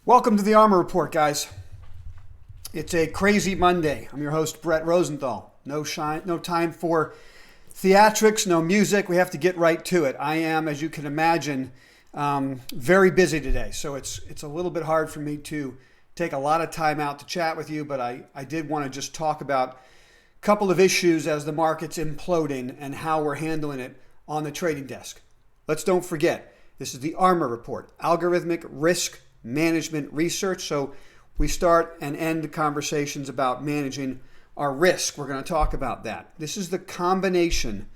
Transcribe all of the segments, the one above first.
Welcome to the ARMR Report, guys. It's a crazy Monday. I'm your host, Brett Rosenthal. No time for theatrics, no music. We have to get right to it. I am, as you can imagine, very busy today. So it's a little bit hard for me to take a lot of time out to chat with you, but I did want to just talk about a couple of issues as the market's imploding and how we're handling it on the trading desk. Let's don't forget, this is the ARMR Report, Algorithmic Risk Management Research. So we start and end conversations about managing our risk. We're going to talk about that. This is the combination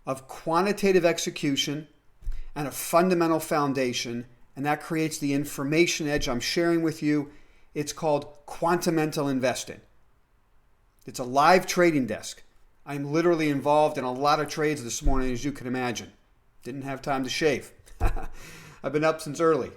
of quantitative execution and a fundamental foundation, and that creates the information edge I'm sharing with you. It's called quantamental investing. It's a live trading desk. I'm literally involved in a lot of trades this morning, as you can imagine. Didn't have time to shave. I've been up since early.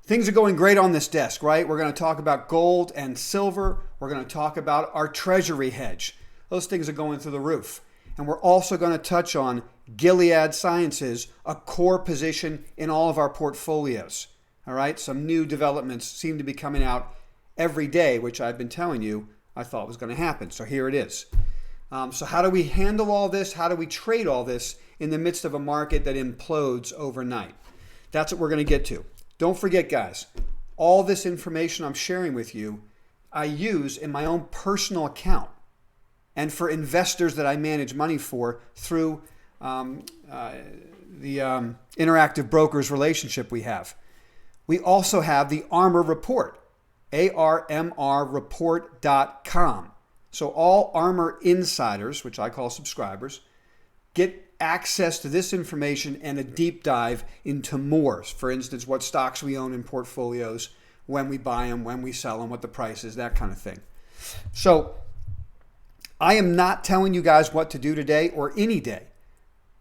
Things are going great on this desk, right? We're going to talk about gold and silver. We're going to talk about our Treasury hedge. Those things are going through the roof. And we're also going to touch on Gilead Sciences, a core position in all of our portfolios. All right, some new developments seem to be coming out every day, which I've been telling you I thought was going to happen. So here it is. So how do we handle all this? How do we trade all this in the midst of a market that implodes overnight? That's what we're going to get to. Don't forget, guys, all this information I'm sharing with you, I use in my own personal account and for investors that I manage money for through the interactive brokers relationship we have. We also have the ARMR Report, ARMRreport.com. So all ARMR insiders, which I call subscribers, get access to this information and a deep dive into more. For instance, what stocks we own in portfolios, when we buy them, when we sell them, what the price is, that kind of thing. So I am not telling you guys what to do today or any day,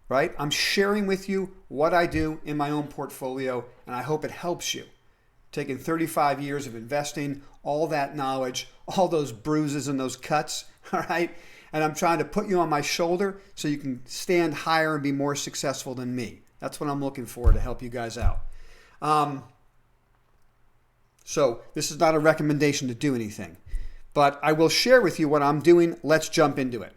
right? I'm sharing with you what I do in my own portfolio, and I hope it helps you. Taking 35 years of investing, all that knowledge, all those bruises and those cuts, all right? And I'm trying to put you on my shoulder so you can stand higher and be more successful than me. That's what I'm looking for to help you guys out. So this is not a recommendation to do anything, but I will share with you what I'm doing. Let's jump into it.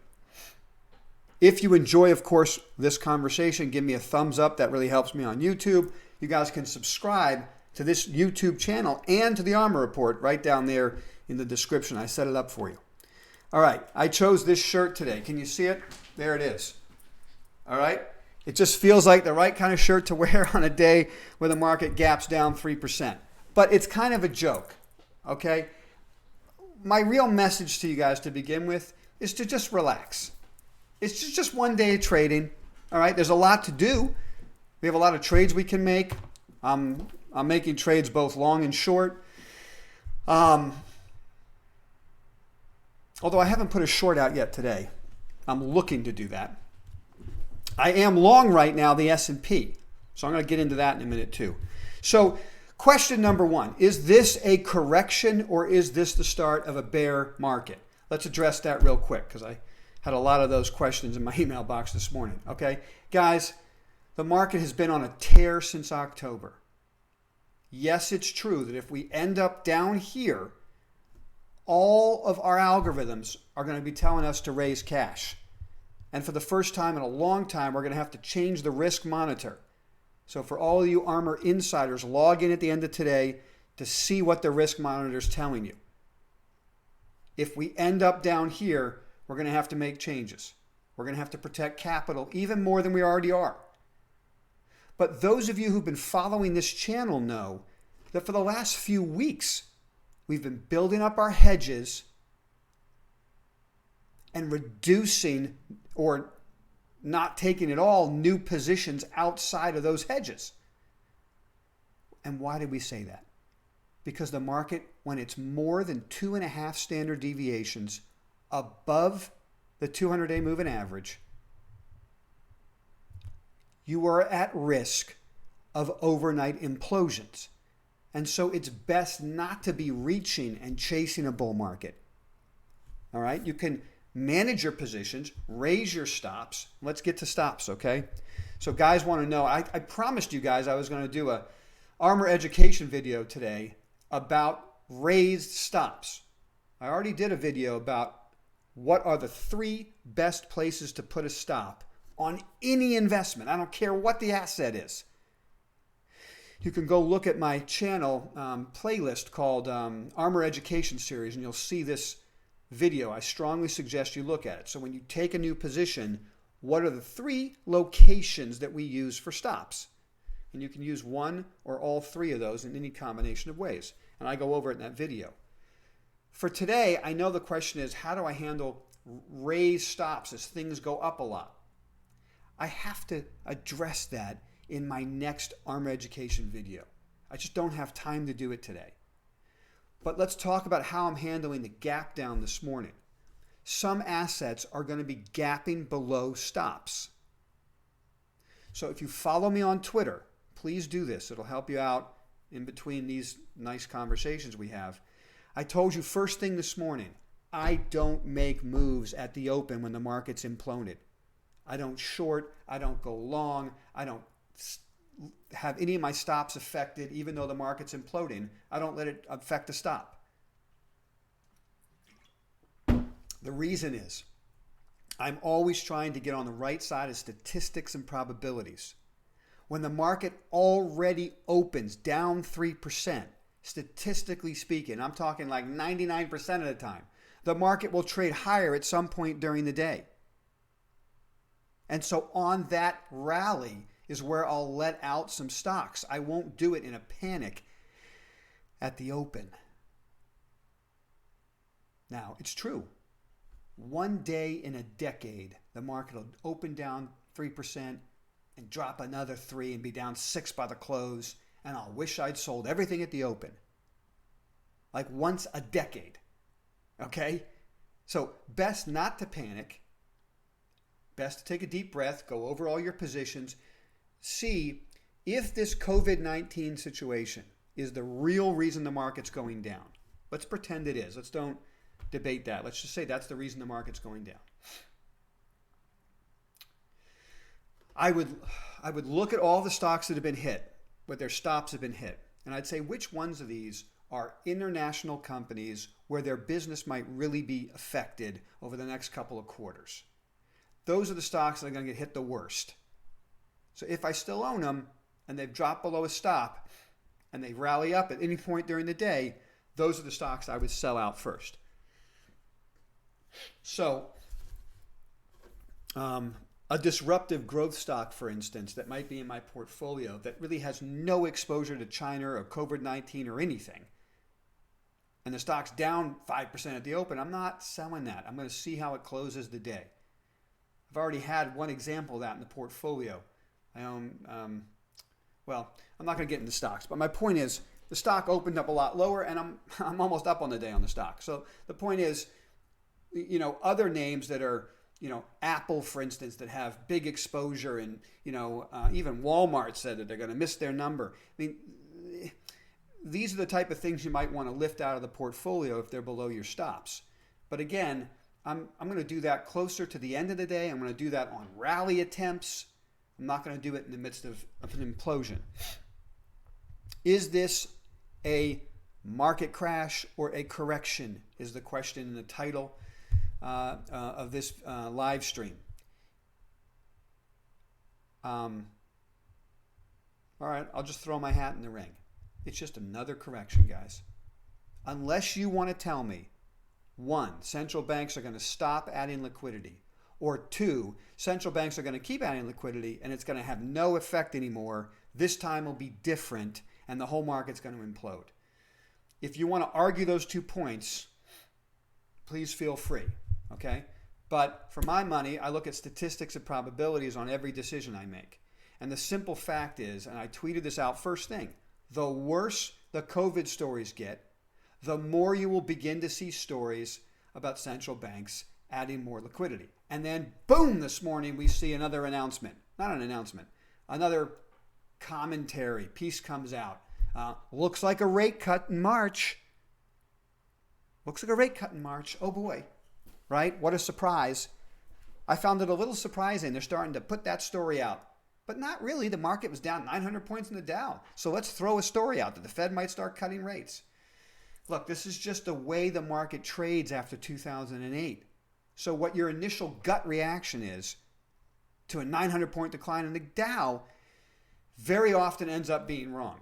If you enjoy, of course, this conversation, give me a thumbs up. That really helps me on YouTube. You guys can subscribe to this YouTube channel and to the ARMR Report right down there in the description. I set it up for you. All right, I chose this shirt today. Can you see it? There it is. All right, it just feels like the right kind of shirt to wear on a day where the market gaps down 3%. But it's kind of a joke, okay? My real message to you guys to begin with is to just relax. It's just one day of trading, all right? There's a lot to do. We have a lot of trades we can make. I'm making trades both long and short. Although I haven't put a short out yet today. I'm looking to do that. I am long right now the S&P. So I'm going to get into that in a minute too. So question number one, is this a correction or is this the start of a bear market? Let's address that real quick because I had a lot of those questions in my email box this morning. Okay, guys, the market has been on a tear since October. Yes, it's true that if we end up down here, all of our algorithms are going to be telling us to raise cash. And for the first time in a long time, we're going to have to change the risk monitor. So for all of you ARMR insiders, log in at the end of today to see what the risk monitor is telling you. If we end up down here, we're going to have to make changes. We're going to have to protect capital even more than we already are. But those of you who've been following this channel know that for the last few weeks, we've been building up our hedges and reducing or not taking at all new positions outside of those hedges. And why did we say that? Because the market, when it's more than 2.5 standard deviations above the 200-day moving average, you are at risk of overnight implosions. And so it's best not to be reaching and chasing a bull market. All right? You can manage your positions, raise your stops. Let's get to stops, okay? So guys want to know, I promised you guys I was going to do a ARMR education video today about raised stops. I already did a video about what are the 3 best places to put a stop on any investment. I don't care what the asset is. You can go look at my channel playlist called ARMR Education Series, and you'll see this video. I strongly suggest you look at it. So when you take a new position, what are the 3 locations that we use for stops? And you can use one or all 3 of those in any combination of ways. And I go over it in that video. For today, I know the question is, how do I handle raised stops as things go up a lot? I have to address that in my next ARMR education video. I just don't have time to do it today. But let's talk about how I'm handling the gap down this morning. Some assets are going to be gapping below stops. So if you follow me on Twitter, please do this. It'll help you out in between these nice conversations we have. I told you first thing this morning, I don't make moves at the open when the market's imploded. I don't short, I don't go long, I don't have any of my stops affected even though the market's imploding. I don't let it affect the stop. The reason is I'm always trying to get on the right side of statistics and probabilities. When the market already opens down 3%, statistically speaking, I'm talking like 99% of the time, the market will trade higher at some point during the day. And so on that rally is where I'll let out some stocks. I won't do it in a panic at the open. Now, it's true. One day in a decade, the market will open down 3% and drop another 3 and be down 6 by the close, and I'll wish I'd sold everything at the open. Like once a decade. Okay? So best not to panic. Best to take a deep breath, go over all your positions, see if this COVID-19 situation is the real reason the market's going down. Let's pretend it is. Let's don't debate that. Let's just say that's the reason the market's going down. I would look at all the stocks that have been hit, but their stops have been hit. And I'd say which ones of these are international companies where their business might really be affected over the next couple of quarters. Those are the stocks that are going to get hit the worst. So if I still own them and they've dropped below a stop and they rally up at any point during the day, those are the stocks I would sell out first. So a disruptive growth stock, for instance, that might be in my portfolio that really has no exposure to China or COVID-19 or anything, and the stock's down 5% at the open, I'm not selling that. I'm going to see how it closes the day. I've already had one example of that in the portfolio. I own, well, I'm not going to get into stocks, but my point is the stock opened up a lot lower, and I'm almost up on the day on the stock. So the point is, other names that are, Apple, for instance, that have big exposure, and, even Walmart said that they're going to miss their number. I mean, these are the type of things you might want to lift out of the portfolio if they're below your stops. But again, I'm going to do that closer to the end of the day. I'm going to do that on rally attempts. I'm not going to do it in the midst of an implosion. Is this a market crash or a correction is the question in the title of this live stream. All right, I'll just throw my hat in the ring. It's just another correction, guys. Unless you want to tell me, 1, central banks are going to stop adding liquidity, or 2, central banks are going to keep adding liquidity and it's going to have no effect anymore. This time will be different and the whole market's going to implode. If you want to argue those 2 points, please feel free, okay? But for my money, I look at statistics and probabilities on every decision I make. And the simple fact is, and I tweeted this out first thing, the worse the COVID stories get, the more you will begin to see stories about central banks adding more liquidity. And then, boom, this morning we see another announcement. Not an announcement. Another commentary piece comes out. Looks like a rate cut in March. Looks like a rate cut in March. Oh, boy. Right? What a surprise. I found it a little surprising. They're starting to put that story out. But not really. The market was down 900 points in the Dow. So let's throw a story out that the Fed might start cutting rates. Look, this is just the way the market trades after 2008. So what your initial gut reaction is to a 900-point decline in the Dow very often ends up being wrong.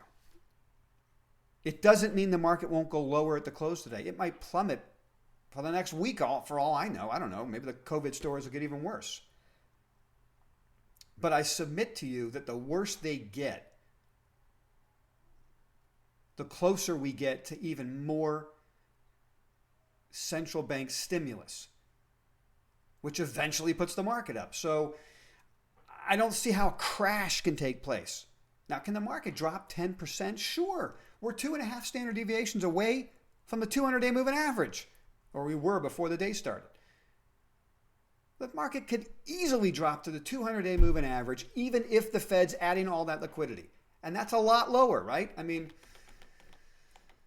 It doesn't mean the market won't go lower at the close today. It might plummet for the next week, for all I know. I don't know. Maybe the COVID stories will get even worse. But I submit to you that the worse they get, the closer we get to even more central bank stimulus, which eventually puts the market up. So I don't see how a crash can take place. Now, can the market drop 10%? Sure. We're 2.5 standard deviations away from the 200-day moving average, or we were before the day started. The market could easily drop to the 200-day moving average, even if the Fed's adding all that liquidity. And that's a lot lower, right? I mean,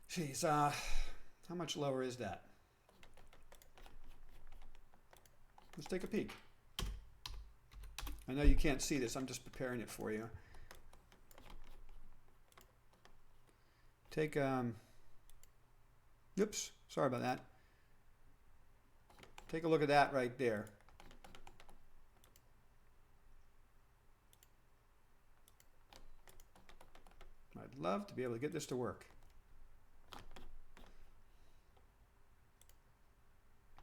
geez, how much lower is that? Let's take a peek. I know you can't see this. I'm just preparing it for you. Take, oops, sorry about that. Take a look at that right there. I'd love to be able to get this to work.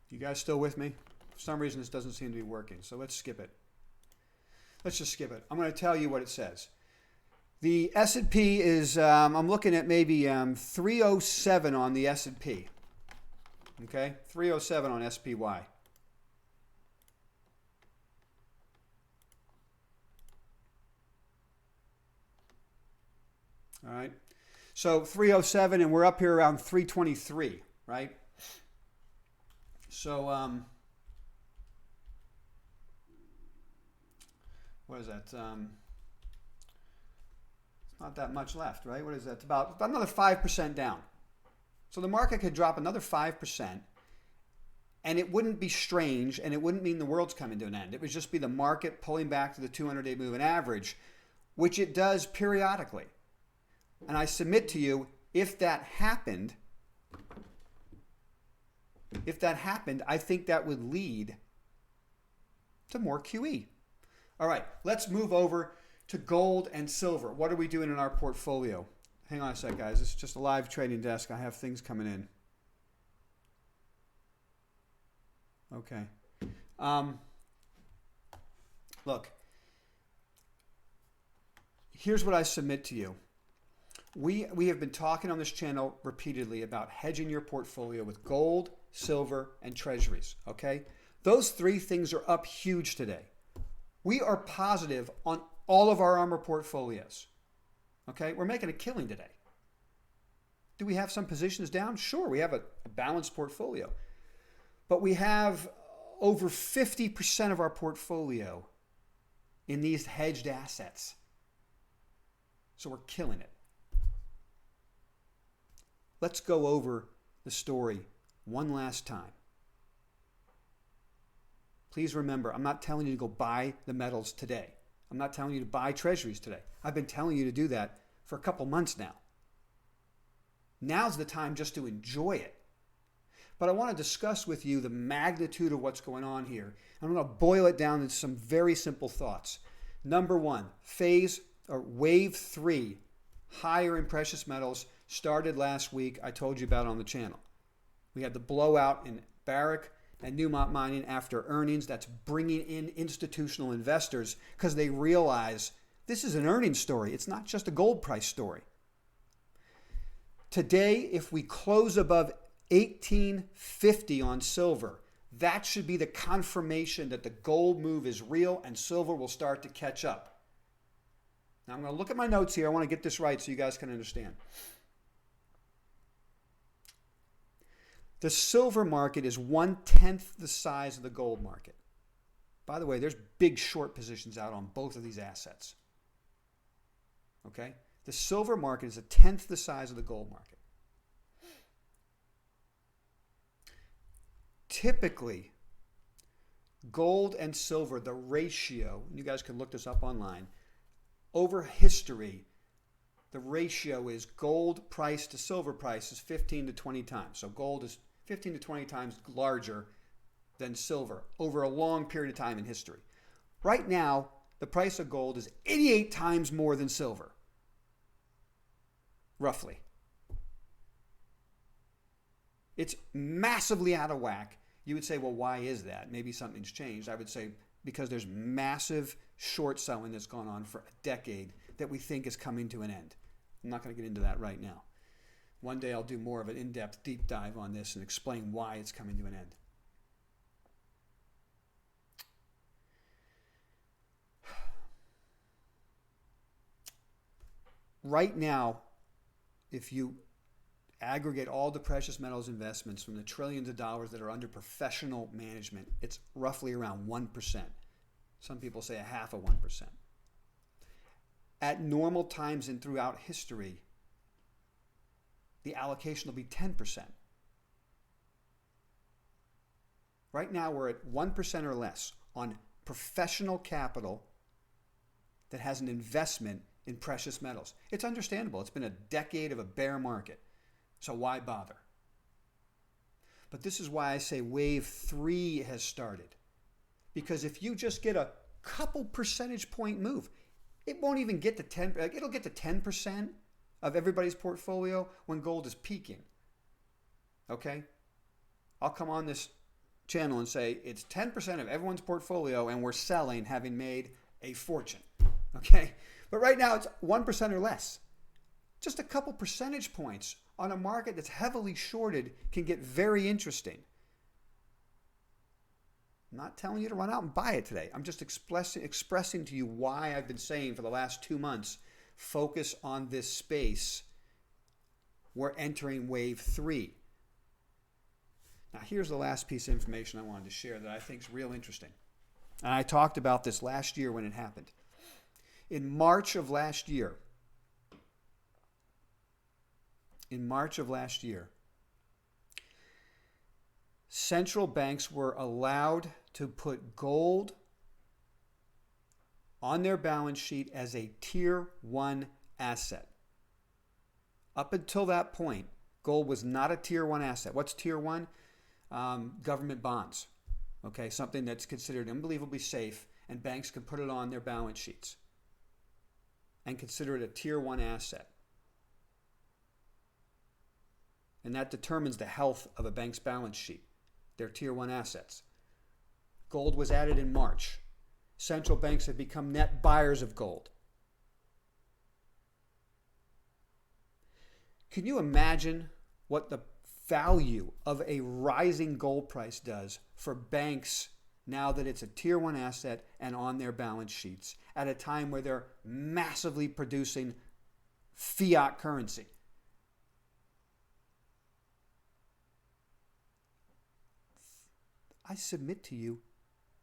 You guys still with me? For some reason, this doesn't seem to be working, so let's skip it. Let's just skip it. I'm going to tell you what it says. The S&P is, I'm looking at maybe 307 on the S&P. Okay, 307 on SPY. All right, so 307, and we're up here around 323, right? So, what is that? It's not that much left, right? What is that? It's about another 5% down. So the market could drop another 5%, and it wouldn't be strange, and it wouldn't mean the world's coming to an end. It would just be the market pulling back to the 200-day moving average, which it does periodically. And I submit to you, if that happened, I think that would lead to more QE. All right, let's move over to gold and silver. What are we doing in our portfolio? Hang on a sec, guys. This is just a live trading desk. I have things coming in. Okay. Look, here's what I submit to you. We have been talking on this channel repeatedly about hedging your portfolio with gold, silver, and treasuries, okay? Those three things are up huge today. We are positive on all of our ARMR portfolios, okay? We're making a killing today. Do we have some positions down? Sure, we have a balanced portfolio. But we have over 50% of our portfolio in these hedged assets. So we're killing it. Let's go over the story one last time. Please remember, I'm not telling you to go buy the metals today. I'm not telling you to buy treasuries today. I've been telling you to do that for a couple months now. Now's the time just to enjoy it. But I want to discuss with you the magnitude of what's going on here. I'm going to boil it down into some very simple thoughts. Number one, wave 3, higher in precious metals, started last week. I told you about it on the channel. We had the blowout in Barrick and Newmont Mining after earnings. That's bringing in institutional investors because they realize this is an earnings story. It's not just a gold price story. Today, if we close above 1850 on silver, that should be the confirmation that the gold move is real and silver will start to catch up. Now, I'm going to look at my notes here. I want to get this right so you guys can understand. The silver market is 1/10 the size of the gold market. By the way, there's big short positions out on both of these assets. Okay? The silver market is 1/10 the size of the gold market. Typically, gold and silver, the ratio, and you guys can look this up online, over history, the ratio is gold price to silver price is 15 to 20 times. So gold is 15 to 20 times larger than silver over a long period of time in history. Right now, the price of gold is 88 times more than silver, roughly. It's massively out of whack. You would say, well, why is that? Maybe something's changed. I would say because there's massive short selling that's gone on for a decade that we think is coming to an end. I'm not going to get into that right now. One day I'll do more of an in-depth deep dive on this and explain why it's coming to an end. Right now, if you aggregate all the precious metals investments from the trillions of dollars that are under professional management, it's roughly around 1%. Some people say a half of 1%. At normal times and throughout history, the allocation will be 10%. Right now, we're at 1% or less on professional capital that has an investment in precious metals. It's understandable. It's been a decade of a bear market. So why bother? But this is why I say wave 3 has started. Because if you just get a couple percentage point move, it won't even get to 10, it'll get to 10% of everybody's portfolio when gold is peaking. Okay? I'll come on this channel and say it's 10% of everyone's portfolio and we're selling having made a fortune. Okay? But right now it's 1% or less. Just a couple percentage points on a market that's heavily shorted can get very interesting. I'm not telling you to run out and buy it today. I'm just expressing to you why I've been saying for the last 2 months, focus on this space. We're entering wave 3. Now here's the last piece of information I wanted to share that I think is real interesting. And I talked about this last year when it happened. In March of last year, central banks were allowed to put gold on their balance sheet as a tier 1 asset. Up until that point, gold was not a tier 1 asset. What's tier 1? Government bonds. Okay, something that's considered unbelievably safe, and banks can put it on their balance sheets and consider it a tier 1 asset. And that determines the health of a bank's balance sheet. They're tier 1 assets. Gold was added in March. Central banks have become net buyers of gold. Can you imagine what the value of a rising gold price does for banks now that it's a tier 1 asset and on their balance sheets at a time where they're massively producing fiat currency? I submit to you,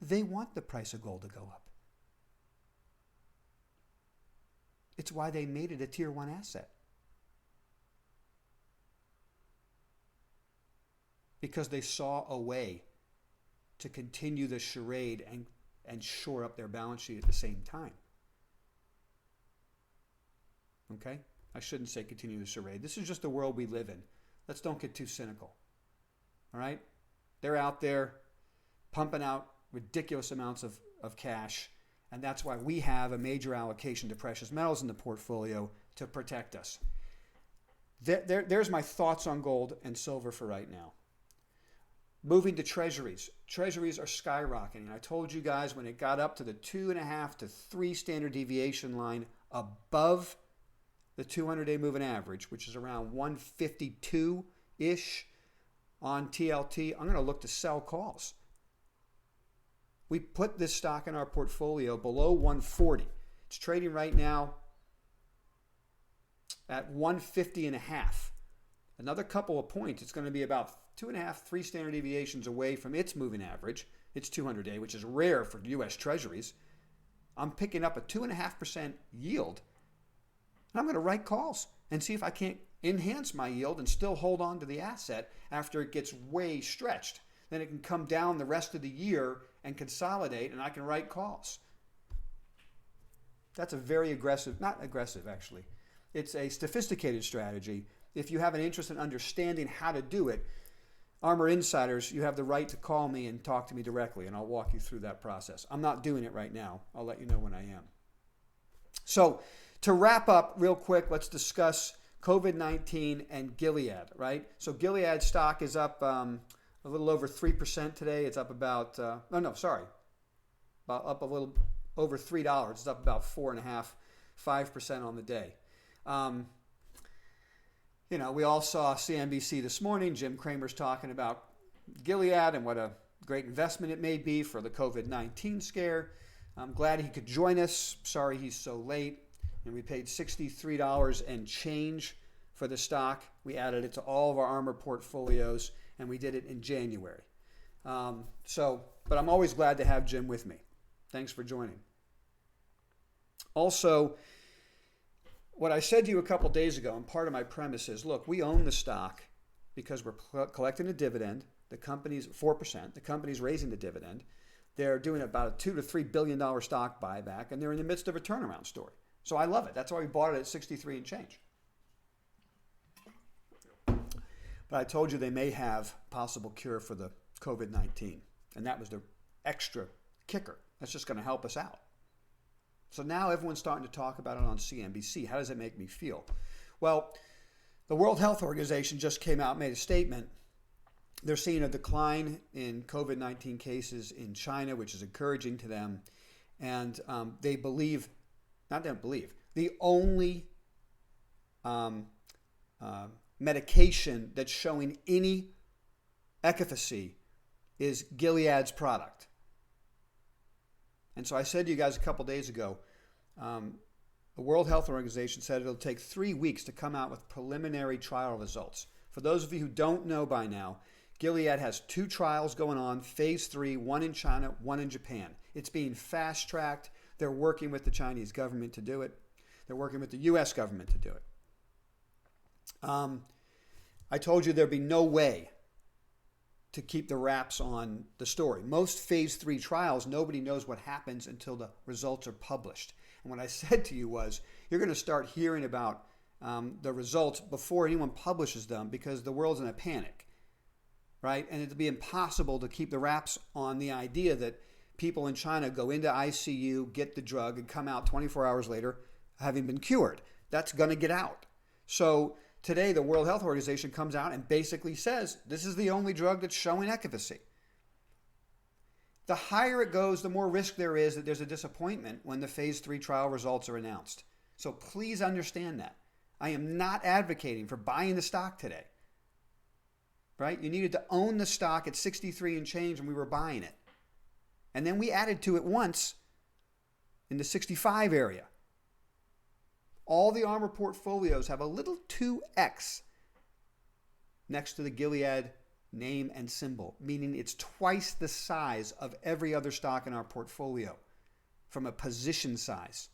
they want the price of gold to go up. It's why they made it a tier 1 asset. Because they saw a way to continue the charade and shore up their balance sheet at the same time. Okay? I shouldn't say continue the charade. This is just the world we live in. Let's don't get too cynical. All right? They're out there pumping out ridiculous amounts of cash, and that's why we have a major allocation to precious metals in the portfolio to protect us. There's my thoughts on gold and silver for right now. Moving to treasuries. Treasuries are skyrocketing. I told you guys when it got up to the 2.5 to 3 standard deviation line above the 200-day moving average, which is around 152-ish on TLT, I'm going to look to sell calls. We put this stock in our portfolio below 140. It's trading right now at 150.5. Another couple of points, it's going to be about 2.5, 3 standard deviations away from its moving average, its 200-day, which is rare for U.S. Treasuries. I'm picking up a 2.5% yield. And I'm going to write calls and see if I can't enhance my yield and still hold on to the asset after it gets way stretched. Then it can come down the rest of the year and consolidate, and I can write calls. That's a very aggressive, not aggressive actually. It's a sophisticated strategy. If you have an interest in understanding how to do it, ARMR Insiders, you have the right to call me and talk to me directly, and I'll walk you through that process. I'm not doing it right now. I'll let you know when I am. So to wrap up real quick, let's discuss COVID-19 and Gilead, right? So Gilead stock is up a little over 3% today. It's up about, up a little over $3. It's up about 4.5%, 5% on the day. We all saw CNBC this morning. Jim Cramer's talking about Gilead and what a great investment it may be for the COVID-19 scare. I'm glad he could join us. Sorry he's so late. And we paid $63 and change for the stock. We added it to all of our ARMR portfolios, and we did it in January. But I'm always glad to have Jim with me. Thanks for joining. Also, what I said to you a couple days ago, and part of my premise is, look, we own the stock because we're collecting a dividend. The company's 4%. The company's raising the dividend. They're doing about a $2 to $3 billion stock buyback, and they're in the midst of a turnaround story. So I love it. That's why we bought it at 63 and change. But I told you they may have possible cure for the COVID-19, and that was the extra kicker. That's just going to help us out. So now everyone's starting to talk about it on CNBC. How does it make me feel? Well, the World Health Organization just came out and made a statement. They're seeing a decline in COVID-19 cases in China, which is encouraging to them. And they believe, the only medication that's showing any efficacy is Gilead's product. And so I said to you guys a couple days ago, the World Health Organization said it'll take 3 weeks to come out with preliminary trial results. For those of you who don't know by now, Gilead has 2 trials going on, phase 3, one in China, one in Japan. It's being fast-tracked. They're working with the Chinese government to do it. They're working with the U.S. government to do it. I told you there'd be no way to keep the wraps on the story. Most phase 3 trials, nobody knows what happens until the results are published. And what I said to you was, you're going to start hearing about the results before anyone publishes them because the world's in a panic, right? And it'll be impossible to keep the wraps on the idea that people in China go into ICU, get the drug, and come out 24 hours later having been cured. That's going to get out. So today, the World Health Organization comes out and basically says, this is the only drug that's showing efficacy. The higher it goes, the more risk there is that there's a disappointment when the phase 3 trial results are announced. So please understand that. I am not advocating for buying the stock today. Right? You needed to own the stock at 63 and change when we were buying it. And then we added to it once in the 65 area. All the ARMR portfolios have a little 2x next to the Gilead name and symbol, meaning it's twice the size of every other stock in our portfolio from a position size.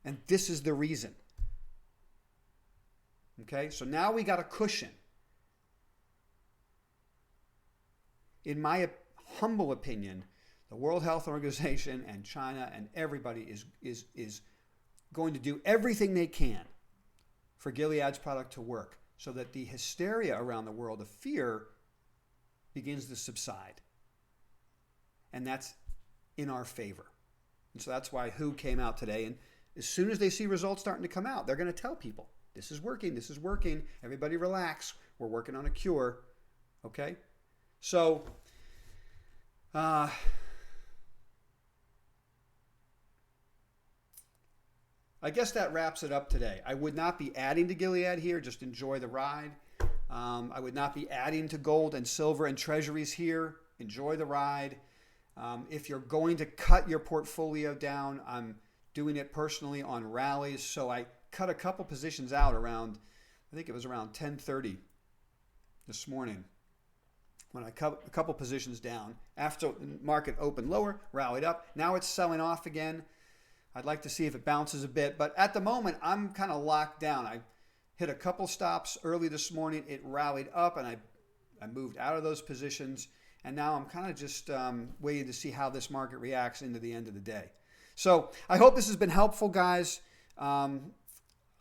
And this is the reason. Okay, so now we got a cushion. In my humble opinion, the World Health Organization and China and everybody is going to do everything they can for Gilead's product to work so that the hysteria around the world of fear begins to subside. And that's in our favor. And so that's why WHO came out today. And as soon as they see results starting to come out, they're going to tell people, this is working, everybody relax, we're working on a cure. Okay? So, I guess that wraps it up today. I would not be adding to Gilead here. Just enjoy the ride. I would not be adding to gold and silver and treasuries here. Enjoy the ride. If you're going to cut your portfolio down, I'm doing it personally on rallies. So I cut a couple positions out around, I think it was around 10:30 this morning when I cut a couple positions down. After the market opened lower, rallied up. Now it's selling off again. I'd like to see if it bounces a bit, but at the moment, I'm kind of locked down. I hit a couple stops early this morning. It rallied up, and I moved out of those positions, and now I'm kind of just waiting to see how this market reacts into the end of the day. So I hope this has been helpful, guys. I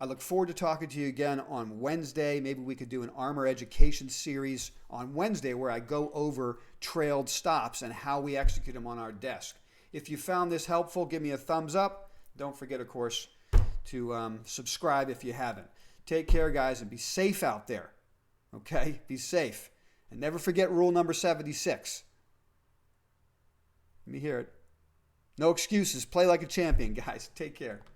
look forward to talking to you again on Wednesday. Maybe we could do an ARMR education series on Wednesday where I go over trailed stops and how we execute them on our desk. If you found this helpful, give me a thumbs up. Don't forget, of course, to subscribe if you haven't. Take care, guys, and be safe out there. Okay? Be safe. And never forget rule number 76. Let me hear it. No excuses. Play like a champion, guys. Take care.